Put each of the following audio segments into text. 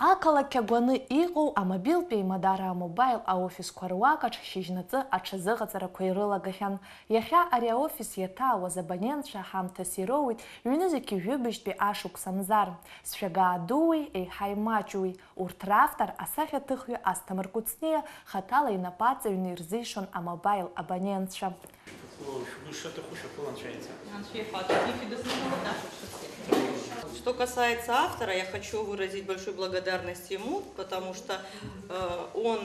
Ақалақь агәаны иҟоу амобилтәи Мадара амобаил аофисқәа руакаҿ шьыжьнаҵы аҽазыҟаҵарақәа ирылагахьан. Иахьа ари аофис иаҭаауаз абонентцәа ҳамҭас ироуит ҩнызқь ижәыбжьтәи ашықәс Амзар. Сшәагаа дуи еиҳа имаҷуи. Урҭ равтор асахьаҭыхҩы Асҭамыр Кәыҵниа хаҭала инапаҵаҩны ирзишон амобаил абонентцәа. Что касается автора, я хочу выразить большую благодарность ему, потому что он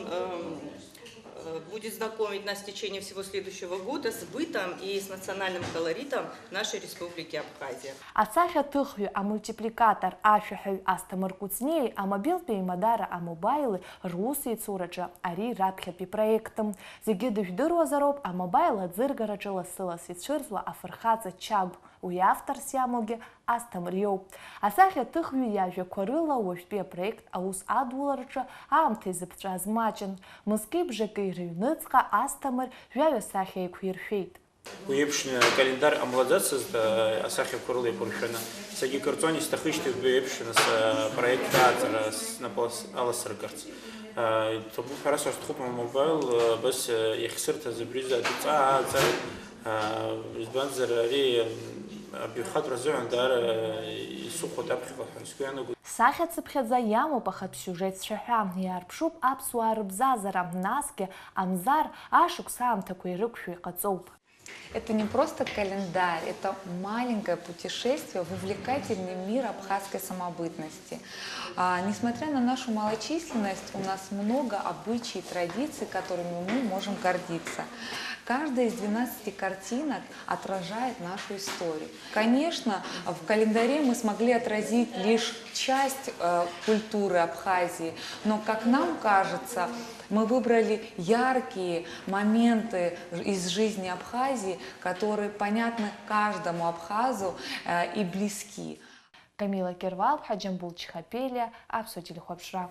будет знакомить нас в течение всего следующего года с бытом и с национальным колоритом нашей республики Абхазия. Асахьаҭыхҩы амультипликатор ашәаҳәаҩ Асҭамыр Кәыҵниеи амобилтәи Мадара амобаили русеицураҿы ари раԥхьатәи проектым. Зегьы дыжәдыруазароуп амобаил аӡыргараҿы лассы-лассы ицәырҵуа афырхаҵа Чагә. Уи авторс иамоугьы Асҭамыр иоуп. Асахьаҭыхҩы иажәақәа рыла уажәтәи апроект аус адулараҿы аамҭа изыԥҵәаз маҷын. Мызкы-бжаки рыҩныҵҟа Асҭамыр жәаҩасахьа еиқәиршәеит. Уеиԥшны акалендар амладацызт асахьақәа рыла иаԥыршәаны. Саргьы икарҵон исҭахышьҭит уеиԥшны проект ааҵара снапы аласыргарц. Ҳара сазҭахуп амобаил бас иахьсырҭаз абри адҵааҵара избанзар ари абиухатәра азыҳәан даара исыхәоит аԥхьаҟа ҳәа сгәы иаанагоит. Сахьа-цыԥхьаӡа иамоуп ахатә сиужетцәа ҳәа, иаарԥшуп аԥсуаа рыбзазара, насгьы Амзар ашықәс аамҭақәа ирықәшәо иҟаҵоуп. Это не просто календарь, это маленькое путешествие в увлекательный мир абхазской самобытности. Несмотря на нашу малочисленность, у нас много обычаев и традиций, которыми мы можем гордиться. Каждая из 12 картинок отражает нашу историю. Конечно, в календаре мы смогли отразить лишь часть культуры Абхазии, но, как нам кажется, мы выбрали яркие моменты из жизни Абхазии, которые понятны каждому абхазу и близки. Камила Кирвал, Хаджамбул Чихапелия, Апсу Телехопшра.